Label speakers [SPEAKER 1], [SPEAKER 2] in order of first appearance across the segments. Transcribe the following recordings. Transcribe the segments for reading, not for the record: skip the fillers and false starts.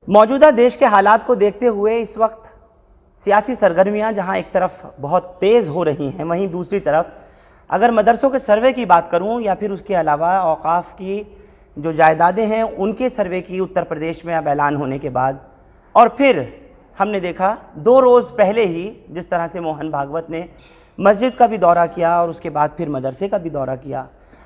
[SPEAKER 1] موجودہ دیش کے حالات کو دیکھتے ہوئے اس وقت سیاسی سرگرمیاں جہاں ایک طرف بہت تیز ہو رہی ہیں، وہیں دوسری طرف اگر مدرسوں کے سروے کی بات کروں یا پھر اس کے علاوہ اوقاف کی جو جائیدادیں ہیں ان کے سروے کی اتر پردیش میں اب اعلان ہونے کے بعد، اور پھر ہم نے دیکھا 2 روز پہلے ہی جس طرح سے موہن بھاگوت نے مسجد کا بھی دورہ کیا اور اس کے بعد پھر مدرسے کا بھی دورہ کیا۔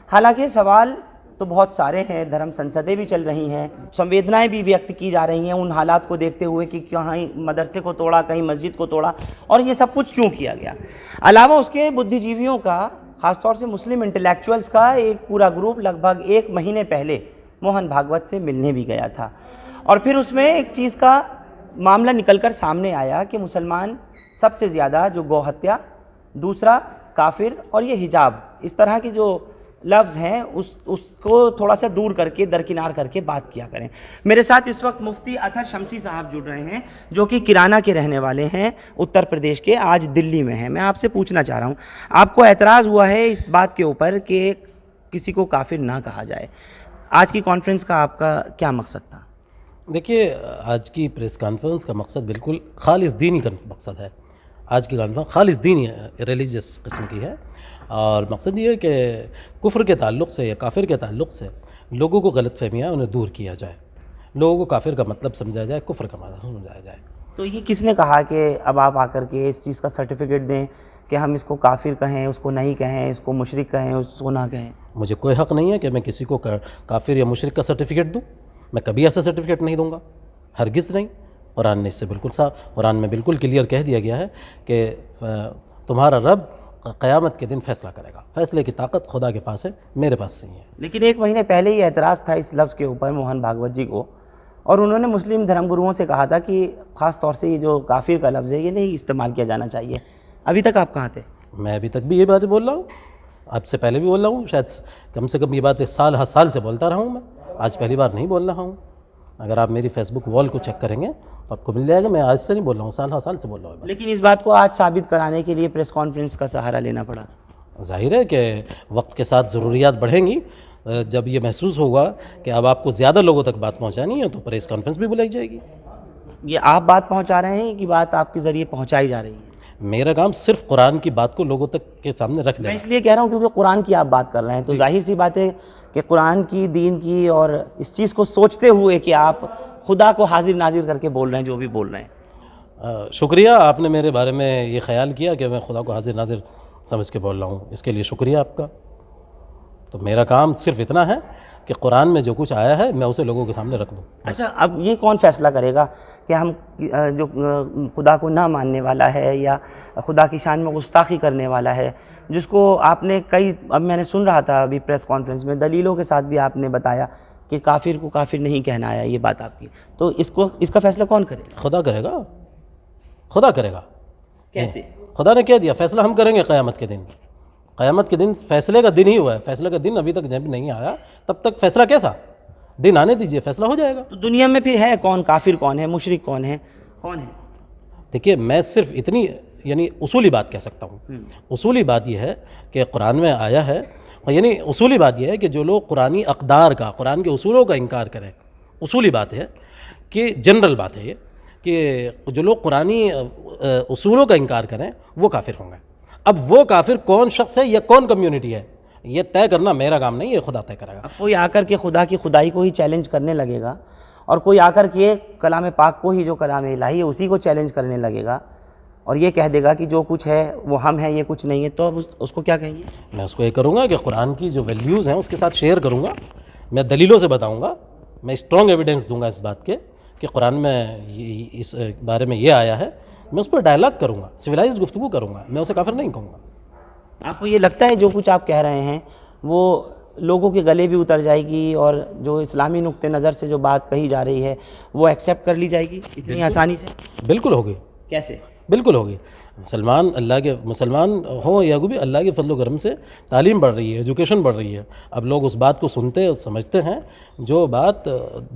[SPEAKER 1] حالانکہ سوال تو بہت سارے ہیں، دھرم سنسدیں بھی چل رہی ہیں، سنویدنائیں بھی ویکت کی جا رہی ہیں ان حالات کو دیکھتے ہوئے کہ کہیں مدرسے کو توڑا، کہیں مسجد کو توڑا، اور یہ سب کچھ کیوں کیا گیا۔ علاوہ اس کے بدھی جیویوں کا، خاص طور سے مسلم انٹلیکچوئلز کا ایک پورا گروپ لگ بھگ 1 مہینے پہلے موہن بھاگوت سے ملنے بھی گیا تھا، اور پھر اس میں ایک چیز کا معاملہ نکل کر سامنے آیا کہ مسلمان سب سے زیادہ جو گو ہتیا، دوسرا کافر اور یہ حجاب، اس طرح کی جو لفظ ہیں اس کو تھوڑا سا دور کر کے درکنار کر کے بات کیا کریں۔ میرے ساتھ اس وقت مفتی اطہر شمسی صاحب جڑ رہے ہیں جو کہ کرانہ کے رہنے والے ہیں، اتر پردیش کے، آج دلی میں ہیں۔ میں آپ سے پوچھنا چاہ رہا ہوں، آپ کو اعتراض ہوا ہے اس بات کے اوپر کہ کسی کو کافر نہ کہا جائے، آج کی کانفرنس کا آپ کا کیا مقصد تھا؟
[SPEAKER 2] دیکھیے، آج کی پریس کانفرنس کا مقصد بالکل خالص دینی کا مقصد ہے۔ آج کی کانفرنس خالص دینی ریلیجس قسم کی ہے، اور مقصد یہ ہے کہ کفر کے تعلق سے یا کافر کے تعلق سے لوگوں کو غلط فہمیاں انہیں دور کیا جائے، لوگوں کو کافر کا مطلب سمجھایا جائے، کفر کا مطلب سمجھایا جائے۔
[SPEAKER 1] تو یہ کس نے کہا کہ اب آپ آ کر کے اس چیز کا سرٹیفکیٹ دیں کہ ہم اس کو کافر کہیں، اس کو نہیں کہیں، اس کو مشرک کہیں، اس کو نہ کہیں؟
[SPEAKER 2] مجھے کوئی حق نہیں ہے کہ میں کسی کو کافر یا مشرک کا سرٹیفکیٹ دوں، میں کبھی ایسا سرٹیفکیٹ نہیں دوں گا، ہرگز نہیں۔ قرآن نے اس سے بالکل صاف، قرآن میں بالکل کلیئر کہہ دیا گیا ہے کہ تمہارا رب قیامت کے دن فیصلہ کرے گا، فیصلے کی طاقت خدا کے پاس ہے، میرے پاس نہیں ہے۔
[SPEAKER 1] لیکن 1 مہینے پہلے یہ اعتراض تھا اس لفظ کے اوپر موہن بھاگوت جی کو، اور انہوں نے مسلم دھرم گروؤں سے کہا تھا کہ خاص طور سے یہ جو کافر کا لفظ ہے یہ نہیں استعمال کیا جانا چاہیے۔ ابھی تک آپ کہاں تھے؟
[SPEAKER 2] میں ابھی تک بھی یہ باتیں بول رہا ہوں، آپ سے پہلے بھی بول رہا ہوں، شاید کم سے کم یہ باتیں سال ہر سال سے بولتا رہا ہوں میں، آج پہلی بار نہیں بول رہا ہوں۔ اگر آپ میری فیس بک وال کو چیک کریں گے تو آپ کو مل جائے گا، میں آج سے نہیں بول رہا ہوں، سال ہر سال سے بول رہا ہوں۔
[SPEAKER 1] لیکن اس بات کو آج ثابت کرانے کے لیے پریس کانفرنس کا سہارا لینا پڑا۔
[SPEAKER 2] ظاہر ہے کہ وقت کے ساتھ ضروریات بڑھیں گی، جب یہ محسوس ہوگا کہ اب آپ کو زیادہ لوگوں تک بات پہنچانی ہے تو پریس کانفرنس بھی بلائی جائے گی۔
[SPEAKER 1] یہ آپ بات پہنچا رہے ہیں کہ بات آپ کے ذریعے پہنچائی جا رہی ہے؟
[SPEAKER 2] میرا کام صرف قرآن کی بات کو لوگوں تک کے سامنے رکھ
[SPEAKER 1] میں
[SPEAKER 2] دینا۔
[SPEAKER 1] اس لیے کہہ رہا ہوں کیونکہ قرآن کی آپ بات کر رہے ہیں، تو ظاہر سی بات ہے کہ قرآن کی، دین کی، اور اس چیز کو سوچتے ہوئے کہ آپ خدا کو حاضر ناظر کر کے بول رہے ہیں جو بھی بول رہے ہیں۔
[SPEAKER 2] شکریہ، آپ نے میرے بارے میں یہ خیال کیا کہ میں خدا کو حاضر ناظر سمجھ کے بول رہا ہوں، اس کے لیے شکریہ آپ کا۔ تو میرا کام صرف اتنا ہے کہ قرآن میں جو کچھ آیا ہے میں اسے لوگوں کے سامنے رکھ دوں۔
[SPEAKER 1] اچھا، اب یہ کون فیصلہ کرے گا کہ ہم جو خدا کو نہ ماننے والا ہے یا خدا کی شان میں گستاخی کرنے والا ہے، جس کو آپ نے اب میں نے سن رہا تھا ابھی پریس کانفرنس میں، دلیلوں کے ساتھ بھی آپ نے بتایا کہ کافر کو کافر نہیں کہنا آیا، یہ بات آپ کی، تو اس کا فیصلہ کون کرے گا؟
[SPEAKER 2] خدا کرے گا، خدا کرے گا۔
[SPEAKER 1] کیسے؟
[SPEAKER 2] خدا نے کہہ دیا فیصلہ ہم کریں گے قیامت کے دن۔ قیامت کے دن فیصلے کا دن ہی ہوا ہے، فیصلے کا دن ابھی تک جب نہیں آیا تب تک فیصلہ کیسا؟ دن آنے دیجئے، فیصلہ ہو جائے گا۔
[SPEAKER 1] تو دنیا میں پھر ہے کون کافر، کون ہے مشرک، کون ہے؟
[SPEAKER 2] دیکھیے، میں صرف اتنی اصولی بات کہہ سکتا ہوں۔ اصولی بات یہ ہے کہ قرآن میں آیا ہے، اصولی بات یہ ہے کہ جو لوگ قرآنی اقدار کا، قرآن کے اصولوں کا انکار کریں، اصولی بات ہے کہ جنرل بات ہے یہ کہ جو لوگ قرآنی اصولوں کا انکار کریں وہ کافر ہوں گے۔ اب وہ کافر کون شخص ہے یا کون کمیونٹی ہے یہ طے کرنا میرا کام نہیں ہے، خدا طے کرے گا۔
[SPEAKER 1] اب کوئی آ کر کے خدا کی خدائی کو ہی چیلنج کرنے لگے گا، اور کوئی آ کر کے کلام پاک کو ہی، جو کلام الہی ہے اسی کو چیلنج کرنے لگے گا، اور یہ کہہ دے گا کہ جو کچھ ہے وہ ہم ہیں، یہ کچھ نہیں ہے، تو اب اس کو کیا کہیں گے؟
[SPEAKER 2] میں اس کو یہ کروں گا کہ قرآن کی جو ویلیوز ہیں اس کے ساتھ شیئر کروں گا، میں دلیلوں سے بتاؤں گا، میں اسٹرانگ ایویڈنس دوں گا اس بات کے کہ قرآن میں اس بارے میں یہ آیا ہے، میں اس پر ڈائلاگ کروں گا، سویلائزڈ گفتگو کروں گا، میں اسے کافر نہیں کہوں گا۔
[SPEAKER 1] آپ کو یہ لگتا ہے جو کچھ آپ کہہ رہے ہیں وہ لوگوں کے گلے بھی اتر جائے گی، اور جو اسلامی نقطہ نظر سے جو بات کہی جا رہی ہے وہ ایکسیپٹ کر لی جائے گی اتنی آسانی سے؟
[SPEAKER 2] بالکل ہوگی۔
[SPEAKER 1] کیسے؟
[SPEAKER 2] بالکل ہوگی۔ مسلمان ہوں یا کوئی بھی، اللہ کے فضل و کرم سے تعلیم بڑھ رہی ہے، ایجوکیشن بڑھ رہی ہے، اب لوگ اس بات کو سنتے اور سمجھتے ہیں جو بات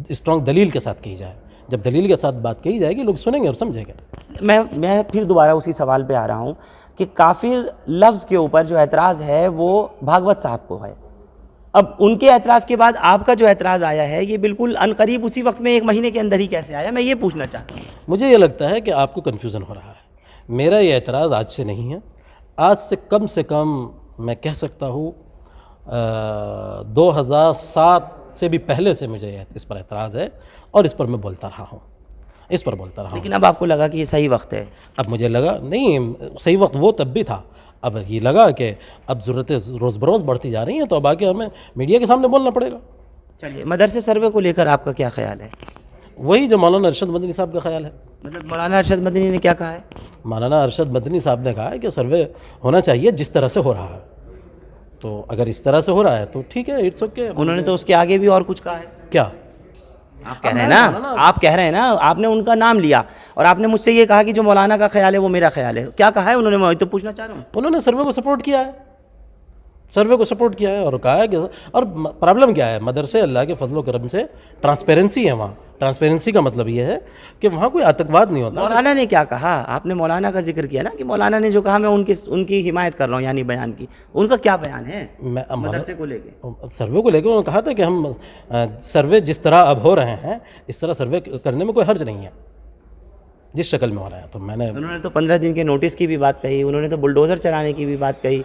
[SPEAKER 2] اسٹرانگ دلیل کے ساتھ کہی جائے۔ جب دلیل کے ساتھ بات کہی جائے گی لوگ سنیں گے اور سمجھیں گے۔
[SPEAKER 1] میں پھر دوبارہ اسی سوال پہ آ رہا ہوں کہ کافر لفظ کے اوپر جو اعتراض ہے وہ بھاگوت صاحب کو ہے، اب ان کے اعتراض کے بعد آپ کا جو اعتراض آیا ہے یہ بالکل عنقریب اسی وقت میں 1 مہینے کے اندر ہی کیسے آیا، میں یہ پوچھنا چاہتا ہوں۔
[SPEAKER 2] مجھے یہ لگتا ہے کہ آپ کو کنفیوژن ہو رہا ہے۔ میرا یہ اعتراض آج سے نہیں ہے، آج سے کم میں کہہ سکتا ہوں 2007 سے بھی پہلے سے مجھے اس پر اعتراض ہے، اور اس پر میں بولتا رہا ہوں، اس پر بولتا رہا ہوں۔
[SPEAKER 1] لیکن اب آپ کو لگا کہ یہ صحیح وقت ہے؟
[SPEAKER 2] اب مجھے لگا نہیں، صحیح وقت وہ تب بھی تھا، اب یہ لگا کہ اب ضرورتیں روز بروز بڑھتی جا رہی ہیں، تو اب آگے ہمیں میڈیا کے سامنے بولنا پڑے گا۔
[SPEAKER 1] چلیے، مدرسے سروے کو لے کر آپ کا کیا خیال ہے؟
[SPEAKER 2] وہی جو مولانا ارشد مدنی صاحب کا خیال ہے۔
[SPEAKER 1] مطلب مولانا ارشد مدنی نے کیا کہا ہے؟
[SPEAKER 2] مولانا ارشد مدنی صاحب نے کہا ہے کہ سروے ہونا چاہیے جس طرح سے ہو رہا ہے، تو اگر اس طرح سے ہو رہا ہے تو ٹھیک ہے، اٹس اوکے۔
[SPEAKER 1] انہوں نے تو اس کے آگے بھی اور کچھ کہا ہے۔
[SPEAKER 2] کیا
[SPEAKER 1] آپ کہہ رہے ہیں نا، آپ کہہ رہے ہیں نا، آپ نے ان کا نام لیا اور آپ نے مجھ سے یہ کہا کہ جو مولانا کا خیال ہے وہ میرا خیال ہے، کیا کہا ہے انہوں نے؟ میں تو پوچھنا چاہ رہا ہوں۔
[SPEAKER 2] انہوں نے سروے کو سپورٹ کیا ہے، سروے کو سپورٹ کیا ہے، اور کہا ہے کہ اور پرابلم کیا ہے، مدرسے اللہ کے فضل و کرم سے ٹرانسپیرنسی ہے وہاں۔ ٹرانسپیرنسی کا مطلب یہ ہے کہ وہاں کوئی آتنکواد نہیں ہوتا۔
[SPEAKER 1] مولانا نے کیا کہا؟ آپ نے مولانا کا ذکر کیا نا کہ مولانا نے جو کہا میں ان کی حمایت کر رہا ہوں، یعنی بیان کی، ان کا کیا بیان ہے مدرسے کو لے کے؟
[SPEAKER 2] سروے کو لے کے انہوں نے کہا تھا کہ ہم سروے جس طرح اب ہو رہے ہیں اس طرح سروے کرنے میں کوئی حرج نہیں ہے، جس شکل میں ہو رہا ہے۔ تو میں نے
[SPEAKER 1] انہوں نے تو 15 دن کے نوٹس کی بھی بات کہی، انہوں نے تو بلڈوزر چلانے کی بھی بات کہی،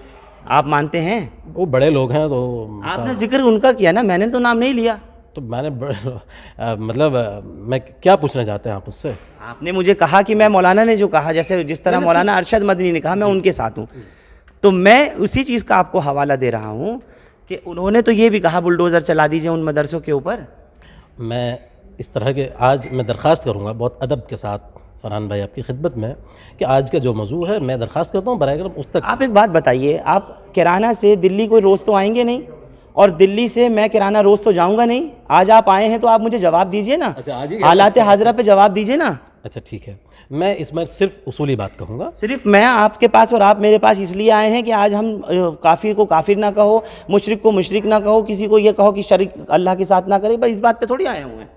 [SPEAKER 1] آپ مانتے ہیں؟
[SPEAKER 2] وہ بڑے لوگ ہیں تو
[SPEAKER 1] آپ نے ذکر ان کا کیا نا، میں نے تو نام نہیں لیا۔
[SPEAKER 2] تو میں نے مطلب میں کیا پوچھنا چاہتے ہیں آپ اس سے؟
[SPEAKER 1] آپ نے مجھے کہا کہ میں مولانا نے جو کہا، جیسے جس طرح مولانا ارشد مدنی نے کہا میں ان کے ساتھ ہوں، تو میں اسی چیز کا آپ کو حوالہ دے رہا ہوں کہ انہوں نے تو یہ بھی کہا بلڈوزر چلا دیجئے ان مدرسوں کے اوپر۔
[SPEAKER 2] میں اس طرح کے آج میں درخواست کروں گا بہت ادب کے ساتھ فرحان بھائی آپ کی خدمت میں، کہ آج کا جو موضوع ہے میں درخواست کرتا ہوں براہ کرم اس تک۔
[SPEAKER 1] آپ ایک بات بتائیے، آپ کیرانہ سے دلی کوئی روز تو آئیں گے نہیں، اور دلی سے میں کیرانہ روز تو جاؤں گا نہیں۔ آج آپ آئے ہیں تو آپ مجھے جواب دیجئے نا، حالات حاضرہ پہ جواب دیجئے نا۔
[SPEAKER 2] اچھا ٹھیک ہے، میں اس میں صرف اصولی بات کہوں گا۔
[SPEAKER 1] صرف میں آپ کے پاس اور آپ میرے پاس اس لیے آئے ہیں کہ آج ہم کافر کو کافر نہ کہو، مشرک کو مشرک نہ کہو، کسی کو یہ کہو کہ شریک اللہ کے ساتھ نہ کرے، بس اس بات پہ تھوڑی آئے ہوئے ہیں۔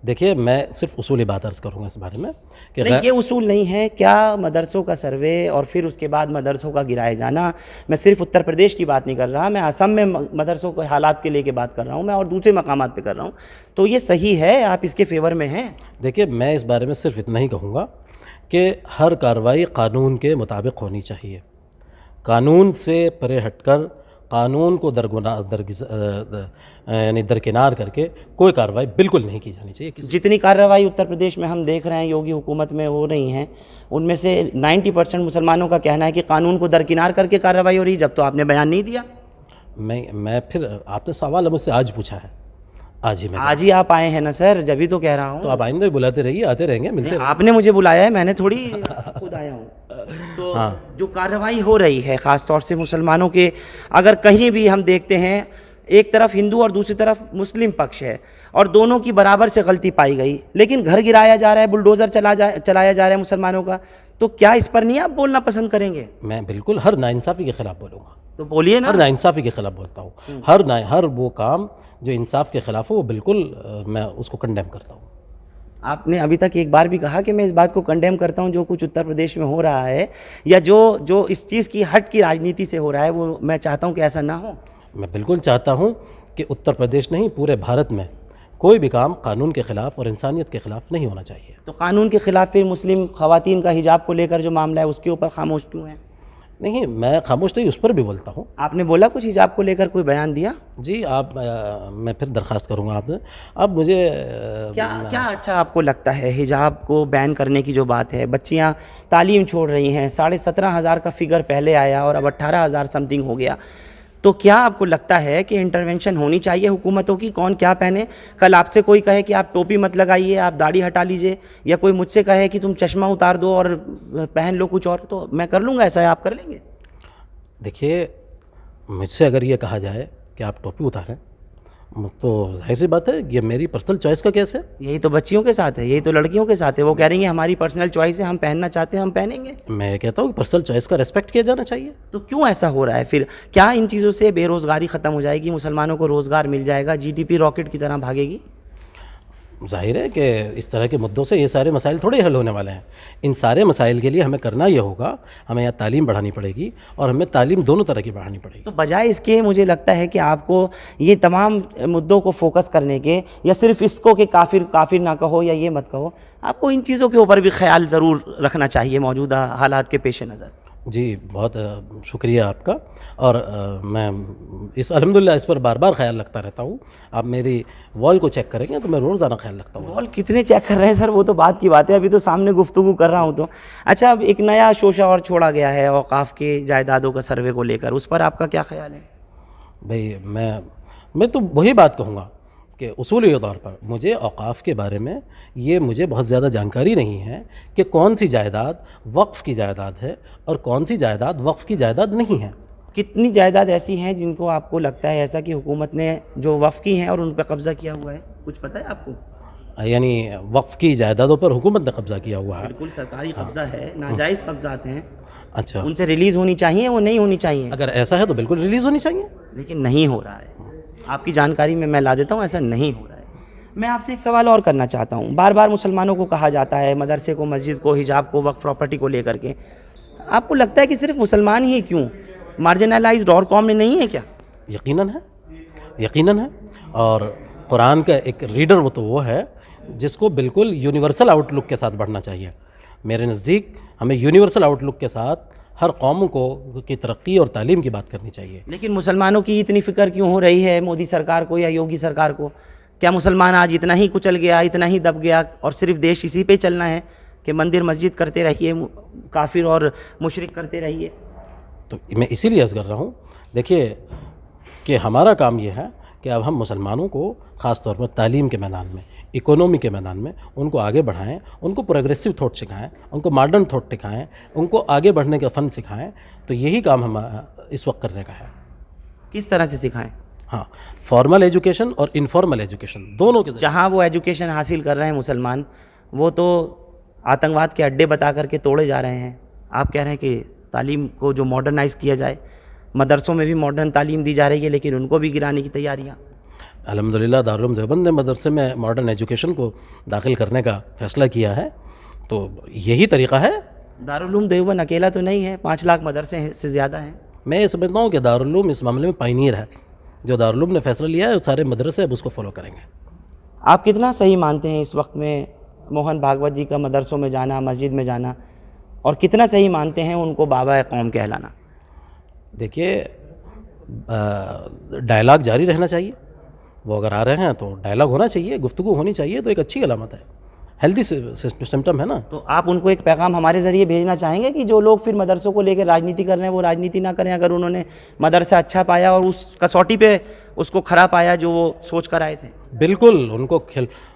[SPEAKER 2] دیکھیے میں صرف اصولی بات عرض کروں گا اس بارے میں کہ
[SPEAKER 1] نہیں، یہ اصول نہیں ہے کیا مدرسوں کا سروے اور پھر اس کے بعد مدرسوں کا گرائے جانا۔ میں صرف اتر پردیش کی بات نہیں کر رہا، میں آسام میں مدرسوں کے حالات کے لے کے بات کر رہا ہوں، میں اور دوسرے مقامات پہ کر رہا ہوں، تو یہ صحیح ہے؟ آپ اس کے فیور میں ہیں؟
[SPEAKER 2] دیکھیے میں اس بارے میں صرف اتنا ہی کہوں گا کہ ہر کارروائی قانون کے مطابق ہونی چاہیے، قانون سے پرے ہٹ کر، قانون کو یعنی درکنار کر کے کوئی کارروائی بالکل نہیں کی جانی چاہیے۔
[SPEAKER 1] جتنی کارروائی اتر پردیش میں ہم دیکھ رہے ہیں یوگی حکومت میں ہو رہی ہیں، ان میں سے 90% مسلمانوں کا کہنا ہے کہ قانون کو درکنار کر کے کارروائی ہو رہی ہے، جب تو آپ نے بیان نہیں دیا۔
[SPEAKER 2] میں پھر آپ نے سوال مجھ سے آج پوچھا ہے، آج
[SPEAKER 1] ہی آپ آئے ہیں نا سر، جبھی تو کہہ رہا ہوں۔
[SPEAKER 2] تو آپ آئندہ بلاتے رہیے، آتے رہیں گے، ملتے رہیں گے۔
[SPEAKER 1] آپ نے مجھے بلایا ہے، میں نے تھوڑی خود آیا ہوں۔ تو جو کارروائی ہو رہی ہے خاص طور سے مسلمانوں کے، اگر کہیں بھی ہم دیکھتے ہیں ایک طرف ہندو اور دوسری طرف مسلم پکش ہے، اور دونوں کی برابر سے غلطی پائی گئی، لیکن گھر گرایا جا رہا ہے، بلڈوزر چلایا جا رہا ہے مسلمانوں کا، تو کیا اس پر نہیں آپ بولنا پسند کریں گے؟
[SPEAKER 2] میں بالکل ہر ناانصافی کے خلاف بولوں گا۔
[SPEAKER 1] تو بولیے نا۔
[SPEAKER 2] ہر ناانصافی کے خلاف بولتا ہوں، ہر وہ کام جو انصاف کے خلاف ہو وہ بالکل میں اس کو کنڈیم کرتا ہوں۔
[SPEAKER 1] آپ نے ابھی تک ایک بار بھی کہا کہ میں اس بات کو کنڈیم کرتا ہوں جو کچھ اتر پردیش میں ہو رہا ہے، یا جو اس چیز کی ہٹ کی راجنیتی سے ہو رہا ہے، وہ میں چاہتا ہوں کہ ایسا نہ ہو۔
[SPEAKER 2] میں بالکل چاہتا ہوں کہ اتر پردیش نہیں پورے بھارت میں کوئی بھی کام قانون کے خلاف اور انسانیت کے خلاف نہیں ہونا چاہیے۔
[SPEAKER 1] تو قانون کے خلاف پھر مسلم خواتین کا حجاب کو لے کر جو معاملہ ہے اس کے اوپر خاموش کیوں ہیں؟
[SPEAKER 2] نہیں، میں خاموش نہیں، اس پر بھی بولتا ہوں۔
[SPEAKER 1] آپ نے بولا کچھ حجاب کو لے کر کوئی بیان دیا؟
[SPEAKER 2] جی میں پھر درخواست کروں گا آپ سے، اب مجھے
[SPEAKER 1] کیا اچھا آپ کو لگتا ہے حجاب کو بین کرنے کی جو بات ہے؟ بچیاں تعلیم چھوڑ رہی ہیں، 17,500 کا فگر پہلے آیا اور اب 18,000 سم تھنگ ہو گیا، تو کیا آپ کو لگتا ہے کہ انٹرونشن ہونی چاہیے حکومتوں کی؟ کون کیا پہنے؟ کل آپ سے کوئی کہے کہ آپ ٹوپی مت لگائیے، آپ داڑھی ہٹا لیجئے، یا کوئی مجھ سے کہے کہ تم چشمہ اتار دو اور پہن لو کچھ اور، تو میں کر لوں گا ایسا ہے؟ آپ کر لیں گے؟
[SPEAKER 2] دیکھیے مجھ سے اگر یہ کہا جائے کہ آپ ٹوپی اتاریں تو ظاہر سی بات ہے یہ میری پرسنل چوائس کا کیس ہے۔
[SPEAKER 1] یہی تو بچیوں کے ساتھ ہے، یہی تو لڑکیوں کے ساتھ ہے، وہ کہہ رہی ہیں ہماری پرسنل چوائس ہے، ہم پہننا چاہتے ہیں ہم پہنیں گے۔
[SPEAKER 2] میں کہتا ہوں کہ پرسنل چوائس کا ریسپیکٹ کیا جانا چاہیے۔
[SPEAKER 1] تو کیوں ایسا ہو رہا ہے پھر؟ کیا ان چیزوں سے بے روزگاری ختم ہو جائے گی، مسلمانوں کو روزگار مل جائے گا، جی ڈی پی راکٹ کی طرح بھاگے گی؟
[SPEAKER 2] ظاہر ہے کہ اس طرح کے مدعوں سے یہ سارے مسائل تھوڑے حل ہونے والے ہیں. ان سارے مسائل کے لیے ہمیں کرنا یہ ہوگا، ہمیں یہاں تعلیم بڑھانی پڑے گی، اور ہمیں تعلیم دونوں طرح کی بڑھانی پڑے گی.
[SPEAKER 1] تو بجائے اس کے مجھے لگتا ہے کہ آپ کو یہ تمام مدعوں کو فوکس کرنے کے، یا صرف اس کو کہ کافر نہ کہو یا یہ مت کہو، آپ کو ان چیزوں کے اوپر بھی خیال ضرور رکھنا چاہیے موجودہ حالات کے پیش نظر.
[SPEAKER 2] جی بہت شکریہ آپ کا، اور میں الحمدللہ اس پر بار بار خیال رکھتا رہتا ہوں. آپ میری وال کو چیک کریں گے تو میں روزانہ خیال رکھتا ہوں.
[SPEAKER 1] وال کتنے چیک کر رہے ہیں سر؟ وہ تو بات کی بات ہے، ابھی تو سامنے گفتگو کر رہا ہوں تو. اچھا، اب ایک نیا شوشہ اور چھوڑا گیا ہے اوقاف کے جائیدادوں کا سروے کو لے کر، اس پر آپ کا کیا خیال ہے؟
[SPEAKER 2] بھئی میں تو وہی بات کہوں گا کہ اصولی طور پر مجھے اوقاف کے بارے میں یہ مجھے بہت زیادہ جانکاری نہیں ہے کہ کون سی جائیداد وقف کی جائیداد ہے اور کون سی جائیداد وقف کی جائیداد نہیں ہے.
[SPEAKER 1] کتنی جائیداد ایسی ہیں جن کو آپ کو لگتا ہے ایسا کہ حکومت نے جو وقف کی ہیں اور ان پہ قبضہ کیا ہوا ہے؟ کچھ پتہ ہے آپ کو؟
[SPEAKER 2] یعنی وقف کی جائیدادوں پر حکومت نے قبضہ کیا ہوا ہے.
[SPEAKER 1] بالکل سرکاری قبضہ ہے، ناجائز قبضات ہیں.
[SPEAKER 2] اچھا،
[SPEAKER 1] ان سے ریلیز ہونی چاہیے، وہ نہیں ہونی چاہیے.
[SPEAKER 2] اگر ایسا ہے تو بالکل ریلیز ہونی چاہیے،
[SPEAKER 1] لیکن نہیں ہو رہا ہے. آپ کی جانکاری میں لا دیتا ہوں، ایسا نہیں ہو رہا ہے. میں آپ سے ایک سوال اور کرنا چاہتا ہوں. بار بار مسلمانوں کو کہا جاتا ہے، مدرسے کو، مسجد کو، حجاب کو، وقف پراپرٹی کو لے کر کے. آپ کو لگتا ہے کہ صرف مسلمان ہی کیوں، مارجنلائزڈ اور قوم میں نہیں ہے کیا؟
[SPEAKER 2] یقیناً ہے. اور قرآن کا ایک ریڈر وہ ہے جس کو بالکل یونیورسل آؤٹ لک کے ساتھ بڑھنا چاہیے. میرے نزدیک ہمیں یونیورسل آؤٹ لک کے ساتھ ہر قوم کی ترقی اور تعلیم کی بات کرنی چاہیے.
[SPEAKER 1] لیکن مسلمانوں کی اتنی فکر کیوں ہو رہی ہے مودی سرکار کو یا یوگی سرکار کو؟ کیا مسلمان آج اتنا ہی کچل گیا، اتنا ہی دب گیا، اور صرف دیش اسی پہ چلنا ہے کہ مندر مسجد کرتے رہیے، کافر اور مشرک کرتے رہیے؟
[SPEAKER 2] تو میں اسی لیے عرض کر رہا ہوں، دیکھیے کہ ہمارا کام یہ ہے کہ اب ہم مسلمانوں کو خاص طور پر تعلیم کے میدان میں، اکونومی کے میدان میں ان کو آگے بڑھائیں، ان کو پروگریسو تھاٹ سکھائیں، ان کو ماڈرن تھاٹ سکھائیں، ان کو آگے بڑھنے کا فن سکھائیں. تو یہی کام ہم اس وقت کرنے کا ہے.
[SPEAKER 1] کس طرح سے سکھائیں؟
[SPEAKER 2] ہاں، فارمل ایجوکیشن اور انفارمل ایجوکیشن دونوں کے ذریعے.
[SPEAKER 1] جہاں وہ ایجوکیشن حاصل کر رہے ہیں مسلمان، وہ تو آتنکواد کے اڈے بتا کر کے توڑے جا رہے ہیں. آپ کہہ رہے ہیں کہ تعلیم کو جو ماڈرنائز کیا جائے، مدرسوں میں بھی ماڈرن تعلیم دی جا رہی ہے، لیکن ان کو بھی گرانے کی تیاریاں.
[SPEAKER 2] الحمدللہ دارالعلوم دیوبند نے مدرسے میں ماڈرن ایجوکیشن کو داخل کرنے کا فیصلہ کیا ہے. تو یہی طریقہ ہے.
[SPEAKER 1] دارالعلوم دیوبند اکیلا تو نہیں ہے، 5 لاکھ مدرسے سے زیادہ ہیں.
[SPEAKER 2] میں یہ سمجھتا ہوں کہ دارالعلوم اس معاملے میں پائنیئر ہے. جو دارالعلوم نے فیصلہ لیا ہے سارے مدرسے اب اس کو فالو کریں گے.
[SPEAKER 1] آپ کتنا صحیح مانتے ہیں اس وقت میں موہن بھاگوت جی کا مدرسوں میں جانا، مسجد میں جانا، اور کتنا صحیح مانتے ہیں ان کو بابا قوم کہلانا؟
[SPEAKER 2] دیکھیے، ڈائلاگ جاری رہنا چاہیے. وہ اگر آ رہے ہیں تو ڈائلاگ ہونا چاہیے، گفتگو ہونی چاہیے، تو ایک اچھی علامت ہے، ہیلدی سمٹم ہے نا. تو
[SPEAKER 1] آپ ان کو ایک پیغام ہمارے ذریعے بھیجنا چاہیں گے کہ جو لوگ پھر مدرسوں کو لے کے راجنیتی کر رہے ہیں وہ راجنیتی نہ کریں، اگر انہوں نے مدرسہ اچھا پایا اور اس کسوٹی پہ اس کو خراب پایا جو وہ سوچ کر آئے تھے؟
[SPEAKER 2] بالکل ان کو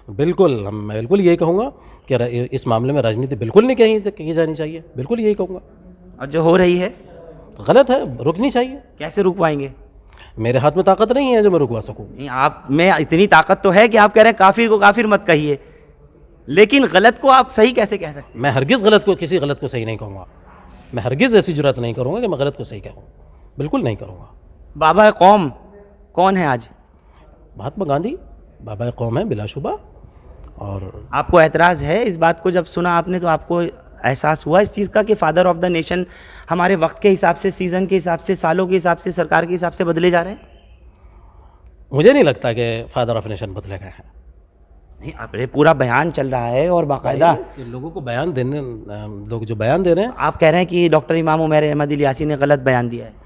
[SPEAKER 2] میں بالکل یہی کہوں گا کہ اس معاملے میں راجنیتی بالکل نہیں کی جانی چاہیے. بالکل یہی کہوں گا.
[SPEAKER 1] اور جو ہو رہی ہے
[SPEAKER 2] غلط ہے، رکنی چاہیے.
[SPEAKER 1] کیسے رکوائیں گے؟
[SPEAKER 2] میرے ہاتھ میں طاقت نہیں ہے جو میں رکوا سکوں.
[SPEAKER 1] نہیں، آپ میں اتنی طاقت تو ہے کہ آپ کہہ رہے ہیں کافر کو کافر مت کہیے، لیکن غلط کو آپ صحیح کیسے کہہ سکتے ہیں؟
[SPEAKER 2] میں ہرگز کسی غلط کو صحیح نہیں کہوں گا. میں ہرگز ایسی جرات نہیں کروں گا کہ میں غلط کو صحیح کہوں. بالکل نہیں کروں گا.
[SPEAKER 1] بابا قوم کون ہے آج؟
[SPEAKER 2] مہاتما گاندھی بابا قوم ہے بلا شبہ. اور
[SPEAKER 1] آپ کو اعتراض ہے اس بات کو جب سنا آپ نے تو آپ کو احساس ہوا اس چیز کا کہ فادر آف دا نیشن ہمارے وقت کے حساب سے، سیزن کے حساب سے، سالوں کے حساب سے، سرکار کے حساب سے بدلے جا رہے ہیں؟
[SPEAKER 2] مجھے نہیں لگتا کہ فادر آف نیشن بدلے گئے ہیں.
[SPEAKER 1] نہیں، آپ پورا بیان چل رہا ہے اور باقاعدہ
[SPEAKER 2] لوگوں کو بیان دینے، لوگ جو بیان دے رہے ہیں. آپ
[SPEAKER 1] کہہ رہے ہیں کہ ڈاکٹر امام عمیر احمد الیاسی نے غلط بیان دیا ہے.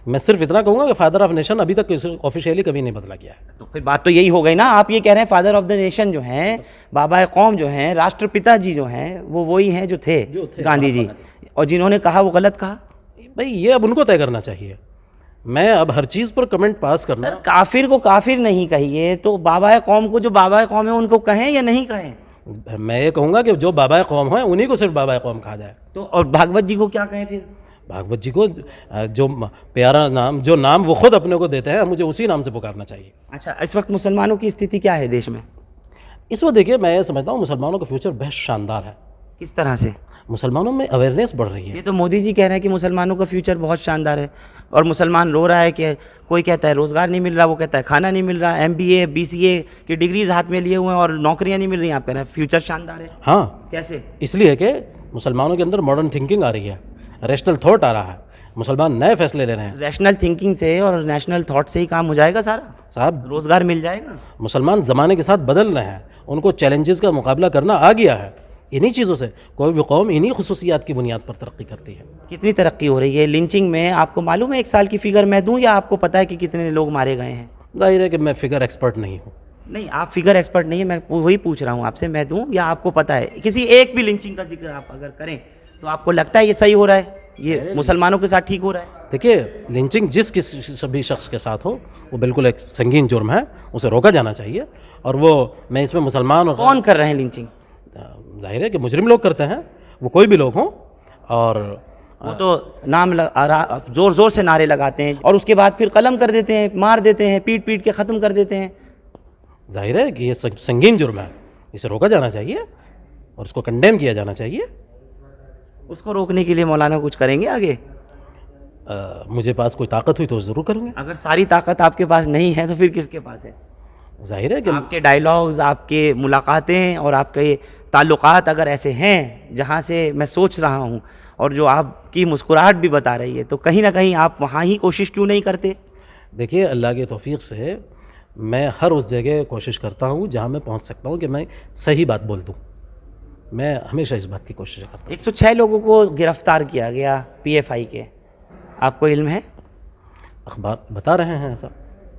[SPEAKER 2] میں صرف اتنا کہوں گا کہ فادر آف نیشن ابھی تک آفیشیلی کبھی نہیں بدلا گیا ہے.
[SPEAKER 1] تو پھر بات تو یہی ہو گئی نا. آپ یہ کہہ رہے ہیں فادر آف دا نیشن جو ہیں، بابا قوم جو ہیں، راشٹر پتا جی جو ہیں، وہ وہی ہیں جو تھے گاندھی جی، اور جنہوں نے کہا وہ غلط کہا.
[SPEAKER 2] بھائی یہ اب ان کو طے کرنا چاہیے. میں اب ہر چیز پر کمنٹ پاس کرنا.
[SPEAKER 1] سر، کافر کو کافر نہیں کہیے تو بابا قوم کو جو بابا قوم ہے ان کو کہیں یا نہیں کہیں؟
[SPEAKER 2] میں یہ کہوں گا کہ جو بابا قوم ہیں انہی کو صرف بابا قوم کہا جائے.
[SPEAKER 1] تو اور بھاگوت جی کو کیا کہیں پھر؟
[SPEAKER 2] بھاگوت جی کو جو پیارا نام، جو نام وہ خود اپنے کو دیتے ہیں، مجھے اسی نام سے پکارنا چاہیے.
[SPEAKER 1] اچھا، اس وقت مسلمانوں کی استھتی کیا ہے دیش میں؟
[SPEAKER 2] اس وقت دیکھیے، میں یہ سمجھتا ہوں مسلمانوں کا فیوچر بہت شاندار ہے.
[SPEAKER 1] کس طرح سے؟
[SPEAKER 2] مسلمانوں میں اویئرنیس بڑھ رہی ہے.
[SPEAKER 1] یہ تو مودی جی کہہ رہے ہیں کہ مسلمانوں کا فیوچر بہت شاندار ہے، اور مسلمان رو رہا ہے کہ کوئی کہتا ہے روزگار نہیں مل رہا، وہ کہتا ہے کھانا نہیں مل رہا، MBA BCA کی ڈگریز ہاتھ میں لیے ہوئے ہیں اور نوکریاں نہیں مل رہی ہیں، آپ کہہ رہے ہیں فیوچر شاندار ہے.
[SPEAKER 2] ہاں
[SPEAKER 1] کیسے؟
[SPEAKER 2] اس لیے کہ مسلمانوں کے اندر ماڈرن تھنکنگ آ رہی ہے، ریشنل تھاٹ آ رہا ہے، مسلمان نئے فیصلے لے رہے ہیں.
[SPEAKER 1] ریشنل تھنکنگ سے اور نیشنل تھاٹ سے ہی کام ہو جائے گا سارا؟
[SPEAKER 2] صاحب
[SPEAKER 1] روزگار مل جائے گا؟
[SPEAKER 2] مسلمان زمانے کے ساتھ بدل رہے ہیں، ان کو چیلنجز کا مقابلہ کرنا آ گیا ہے. انہی چیزوں سے کوئی بھی قوم انہی خصوصیات کی بنیاد پر ترقی کرتی ہے.
[SPEAKER 1] کتنی ترقی ہو رہی ہے لنچنگ میں؟ آپ کو معلوم ہے 1 سال کی فگر میں دوں یا آپ کو پتہ ہے کہ کتنے لوگ مارے گئے ہیں؟
[SPEAKER 2] ظاہر ہے کہ میں فگر ایکسپرٹ نہیں ہوں.
[SPEAKER 1] نہیں، آپ فگر ایکسپرٹ نہیں ہے، میں وہی پوچھ رہا ہوں آپ سے، میں دوں یا آپ کو پتہ ہے؟ کسی ایک بھی لنچنگ کا ذکر آپ اگر کریں تو آپ کو لگتا ہے یہ صحیح ہو رہا ہے، یہ مسلمانوں کے ساتھ ٹھیک ہو رہا ہے؟
[SPEAKER 2] دیکھیے لنچنگ جس کسی بھی شخص کے ساتھ ہو وہ بالکل ایک سنگین جرم ہے، اسے روکا جانا چاہیے. اور وہ میں اس میں مسلمان اور
[SPEAKER 1] کون کر رہے ہیں لنچنگ؟
[SPEAKER 2] ظاہر ہے کہ مجرم لوگ کرتے ہیں، وہ کوئی بھی لوگ ہوں. اور
[SPEAKER 1] وہ تو نام زور زور سے نعرے لگاتے ہیں اور اس کے بعد پھر قلم کر دیتے ہیں، مار دیتے ہیں، پیٹ پیٹ کے ختم کر دیتے ہیں.
[SPEAKER 2] ظاہر ہے کہ یہ سنگین جرم ہے، اسے روکا جانا چاہیے اور اس کو کنڈیم کیا جانا چاہیے.
[SPEAKER 1] اس کو روکنے کے لیے مولانا کچھ کریں گے آگے؟
[SPEAKER 2] مجھے پاس کوئی طاقت ہوئی تو ضرور کروں گے.
[SPEAKER 1] اگر ساری طاقت آپ کے پاس نہیں ہے تو پھر کس کے پاس ہے؟
[SPEAKER 2] ظاہر ہے کہ
[SPEAKER 1] آپ کے ڈائلاگز، آپ کے ملاقاتیں اور آپ کے تعلقات اگر ایسے ہیں جہاں سے میں سوچ رہا ہوں اور جو آپ کی مسکراہٹ بھی بتا رہی ہے، تو کہیں نہ کہیں آپ وہاں ہی کوشش کیوں نہیں کرتے؟
[SPEAKER 2] دیکھیے اللہ کے توفیق سے میں ہر اس جگہ کوشش کرتا ہوں جہاں میں پہنچ سکتا ہوں کہ میں صحیح بات بول دوں. میں ہمیشہ اس بات کی کوشش کرتا ہوں.
[SPEAKER 1] 106 لوگوں کو گرفتار کیا گیا PFI کے، آپ کو علم ہے؟
[SPEAKER 2] اخبار بتا رہے ہیں ایسا.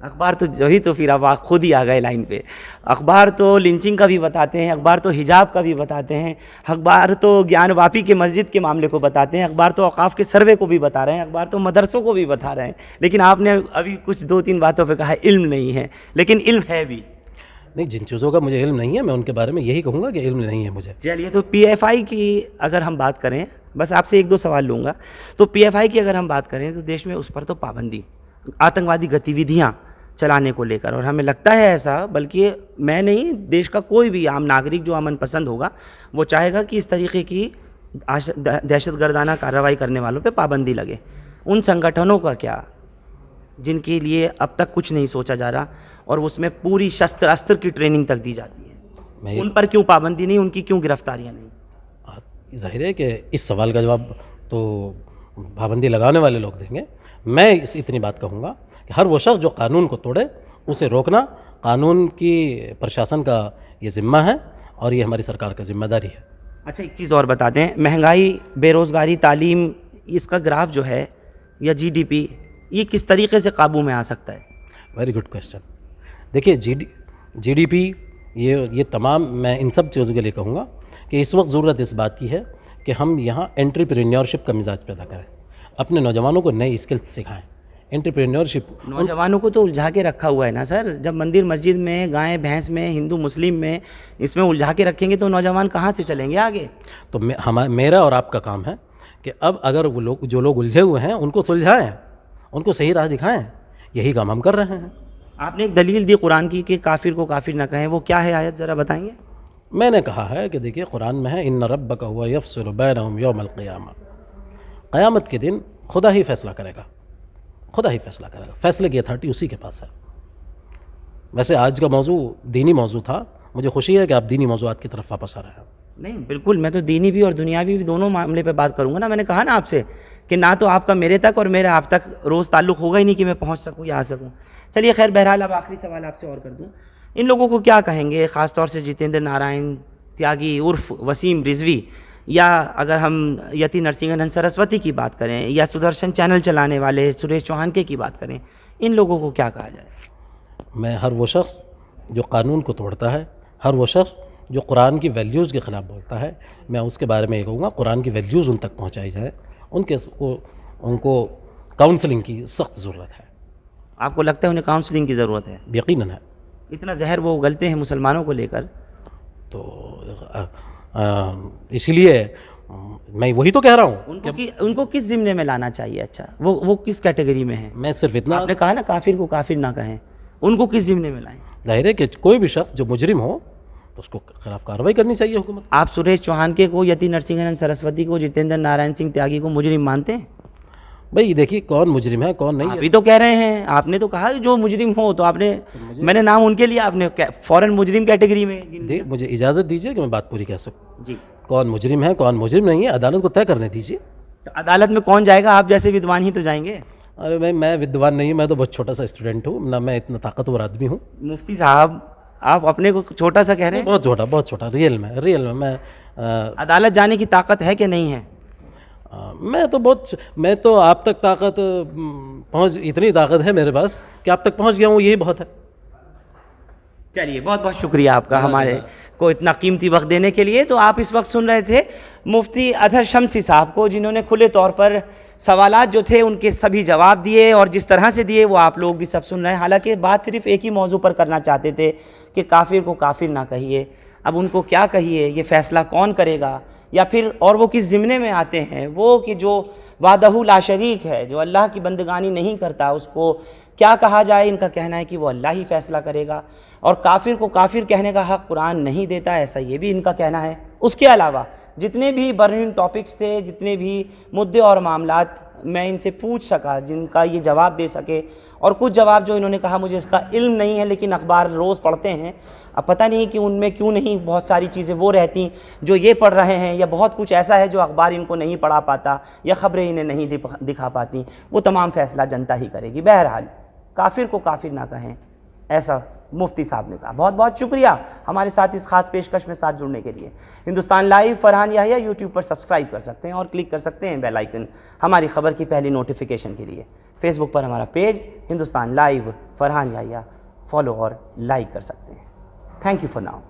[SPEAKER 1] اخبار تو وہی تو پھر اب آپ خود ہی آ گئے لائن پہ. اخبار تو لنچنگ کا بھی بتاتے ہیں، اخبار تو حجاب کا بھی بتاتے ہیں، اخبار تو گیان واپی کے مسجد کے معاملے کو بتاتے ہیں، اخبار تو اوقاف کے سروے کو بھی بتا رہے ہیں، اخبار تو مدرسوں کو بھی بتا رہے ہیں. لیکن آپ نے ابھی کچھ 2-3 باتوں پہ کہا ہے علم نہیں ہے، لیکن علم ہے بھی.
[SPEAKER 2] نہیں، جن چیزوں کا مجھے علم نہیں ہے میں ان کے بارے میں یہی کہوں گا کہ علم نہیں ہے مجھے.
[SPEAKER 1] چلیے، تو PFI کی اگر ہم بات کریں، بس آپ سے 1-2 سوال لوں گا. تو PFI کی اگر ہم بات کریں تو دیش میں اس پر تو پابندی، آتنکوادی گتیودھیاں چلانے کو لے کر، اور ہمیں لگتا ہے ایسا، بلکہ میں نہیں، دیش کا کوئی بھی عام ناگرک جو امن پسند ہوگا وہ چاہے گا کہ اس طریقے کی دہشت گردانہ کارروائی کرنے والوں پہ پابندی لگے. ان سنگٹھنوں کا کیا جن کے لیے اب تک کچھ نہیں سوچا جا رہا اور اس میں پوری شستر استر کی ٹریننگ تک دی جاتی ہے، ان پر کیوں پابندی نہیں، ان کی کیوں گرفتاریاں نہیں؟
[SPEAKER 2] ظاہر ہے کہ اس سوال کا جواب تو پابندی لگانے والے لوگ دیں گے. میں اتنی بات کہوں گا کہ ہر وہ شخص جو قانون کو توڑے اسے روکنا قانون کی پرشاسن کا یہ ذمہ ہے اور یہ ہماری سرکار کا ذمہ داری ہے.
[SPEAKER 1] اچھا، ایک چیز اور بتا دیں، مہنگائی، بے روزگاری، تعلیم، اس کا گراف جو ہے یا GDP، یہ کس طریقے سے قابو میں آ سکتا ہے؟
[SPEAKER 2] Very good question. دیکھیے GDP یہ تمام، میں ان سب چیزوں کے لیے کہوں گا کہ اس وقت ضرورت اس بات کی ہے کہ ہم یہاں انٹرپرینیورشپ کا مزاج پیدا کریں، اپنے نوجوانوں کو نئے اسکلس سکھائیں. انٹرپرینیورشپ
[SPEAKER 1] نوجوانوں کو تو الجھا کے رکھا ہوا ہے نا سر. جب مندر مسجد میں، گائے بھینس میں، ہندو مسلم میں، اس میں الجھا کے رکھیں گے تو نوجوان کہاں سے چلیں گے آگے؟
[SPEAKER 2] تو میرا اور آپ کا کام ہے کہ اب اگر وہ لوگ جو لوگ الجھے ہوئے ہیں ان کو سلجھائیں، ان کو صحیح راہ دکھائیں. یہی کام ہم کر رہے ہیں.
[SPEAKER 1] آپ نے ایک دلیل دی قرآن کی کہ کافر کو کافر نہ کہیں، وہ کیا ہے آیت، ذرا بتائیں گے؟
[SPEAKER 2] میں نے کہا ہے کہ دیکھیے قرآن میں ہے ان ربک هو یفصل بینہم یوم القیامہ، قیامت کے دن خدا ہی فیصلہ کرے گا، خدا ہی فیصلہ کرے گا. فیصلے کی اتھارٹی اسی کے پاس ہے. ویسے آج کا موضوع دینی موضوع تھا، مجھے خوشی ہے کہ آپ دینی موضوعات کی طرف واپس آ رہے ہیں.
[SPEAKER 1] نہیں بالکل، میں تو دینی بھی اور دنیاوی بھی دونوں معاملے پہ بات کروں گا نا. میں نے کہا نا آپ سے کہ نہ تو آپ کا میرے تک اور میرا آپ تک روز تعلق ہوگا ہی نہیں کہ میں پہنچ سکوں یا آ سکوں. چلیے خیر، بہرحال اب آخری سوال آپ سے اور کر دوں. ان لوگوں کو کیا کہیں گے، خاص طور سے جتیندر نارائن تیاگی عرف وسیم رضوی، یا اگر ہم یتی نرسنگن سرسوتی کی بات کریں یا سدرشن چینل چلانے والے سریش چوہانکے کی بات کریں، ان لوگوں کو کیا کہا جائے؟
[SPEAKER 2] میں ہر وہ شخص جو قانون کو توڑتا ہے، ہر وہ شخص جو قرآن کی ویلیوز کے خلاف بولتا ہے، میں اس کے بارے میں یہ کہوں گا قرآن کی ویلیوز ان تک پہنچائی جائے. ان کو کاؤنسلنگ کی سخت ضرورت ہے.
[SPEAKER 1] آپ کو لگتا ہے انہیں کاؤنسلنگ کی ضرورت ہے؟
[SPEAKER 2] یقیناً ہے.
[SPEAKER 1] اتنا زہر وہ اگلتے ہیں مسلمانوں کو لے کر،
[SPEAKER 2] تو اسی لیے میں وہی تو کہہ رہا ہوں
[SPEAKER 1] ان کو کس ضمن میں لانا چاہیے؟ اچھا، وہ کس کیٹیگری میں ہیں؟
[SPEAKER 2] میں صرف اتنا،
[SPEAKER 1] آپ نے کہا نا کافر کو کافر نہ کہیں، ان کو کس ضمن میں لائیں؟
[SPEAKER 2] ظاہر ہے کہ کوئی بھی شخص جو مجرم ہو تو اس کو خلاف کارروائی کرنی چاہیے حکومت.
[SPEAKER 1] آپ سریش چوہان کے کو، یتی نرسنگھن سرسوتی کو، جتیندر نارائن سنگھ تیاگی کو مجرم مانتے ہیں؟
[SPEAKER 2] بھائی دیکھیے کون مجرم ہے کون نہیں ہے.
[SPEAKER 1] ابھی تو کہہ رہے ہیں، آپ نے تو کہا جو مجرم ہو، تو آپ نے، میں نے نام ان کے لیے، آپ نے فوراً مجرم کیٹیگری میں.
[SPEAKER 2] جی مجھے اجازت دیجیے کہ میں بات پوری کہہ سکوں.
[SPEAKER 1] جی،
[SPEAKER 2] کون مجرم ہے کون مجرم نہیں ہے عدالت کو طے کرنے دیجیے.
[SPEAKER 1] تو عدالت میں کون جائے گا؟ آپ جیسے ودوان ہی تو جائیں گے.
[SPEAKER 2] ارے بھائی میں ودوان نہیں ہوں، میں تو بہت چھوٹا سا اسٹوڈنٹ ہوں، نہ میں اتنا طاقتور آدمی ہوں.
[SPEAKER 1] مفتی صاحب آپ اپنے کو چھوٹا سا کہہ رہے ہیں.
[SPEAKER 2] بہت چھوٹا ریئل میں
[SPEAKER 1] عدالت جانے کی طاقت ہے کہ نہیں ہے؟
[SPEAKER 2] میں تو آپ تک طاقت اتنی طاقت ہے میرے پاس کہ آپ تک پہنچ گیا ہوں، یہی بہت ہے.
[SPEAKER 1] چلیے، بہت بہت شکریہ آپ کا ہمارے کو اتنا قیمتی وقت دینے کے لیے. تو آپ اس وقت سن رہے تھے مفتی اظہر شمسی صاحب کو، جنہوں نے کھلے طور پر سوالات جو تھے ان کے سبھی جواب دیے، اور جس طرح سے دیے وہ آپ لوگ بھی سب سن رہے ہیں. حالانکہ بات صرف ایک ہی موضوع پر کرنا چاہتے تھے کہ کافر کو کافر نہ کہیے. اب ان کو کیا کہیے، یہ فیصلہ کون کرے گا، یا پھر اور وہ کس ضمنے میں آتے ہیں؟ وہ کہ جو وحدہ لا شریک ہے، جو اللہ کی بندگانی نہیں کرتا، اس کو کیا کہا جائے؟ ان کا کہنا ہے کہ وہ اللہ ہی فیصلہ کرے گا، اور کافر کو کافر کہنے کا حق قرآن نہیں دیتا، ایسا یہ بھی ان کا کہنا ہے. اس کے علاوہ جتنے بھی برننگ ٹاپکس تھے، جتنے بھی مدعے اور معاملات میں ان سے پوچھ سکا، جن کا یہ جواب دے سکے، اور کچھ جواب جو انہوں نے کہا مجھے اس کا علم نہیں ہے لیکن اخبار روز پڑھتے ہیں، اب پتہ نہیں کہ ان میں کیوں نہیں بہت ساری چیزیں وہ رہتی جو یہ پڑھ رہے ہیں، یا بہت کچھ ایسا ہے جو اخبار ان کو نہیں پڑھا پاتا یا خبریں انہیں نہیں دکھا پاتی. وہ تمام فیصلہ جنتا ہی کرے گی. بہرحال کافر کو کافر نہ کہیں، ایسا مفتی صاحب نے کہا. بہت بہت شکریہ ہمارے ساتھ اس خاص پیشکش میں ساتھ جڑنے کے لیے. ہندوستان لائیو فرحان یحییٰ یوٹیوب پر سبسکرائب کر سکتے ہیں اور کلک کر سکتے ہیں بیل آئیکن ہماری خبر کی پہلی نوٹیفیکیشن کے لیے. فیس بک پر ہمارا پیج ہندوستان لائیو فرحان یحییٰ فالو اور لائک کر سکتے ہیں. Thank you for now.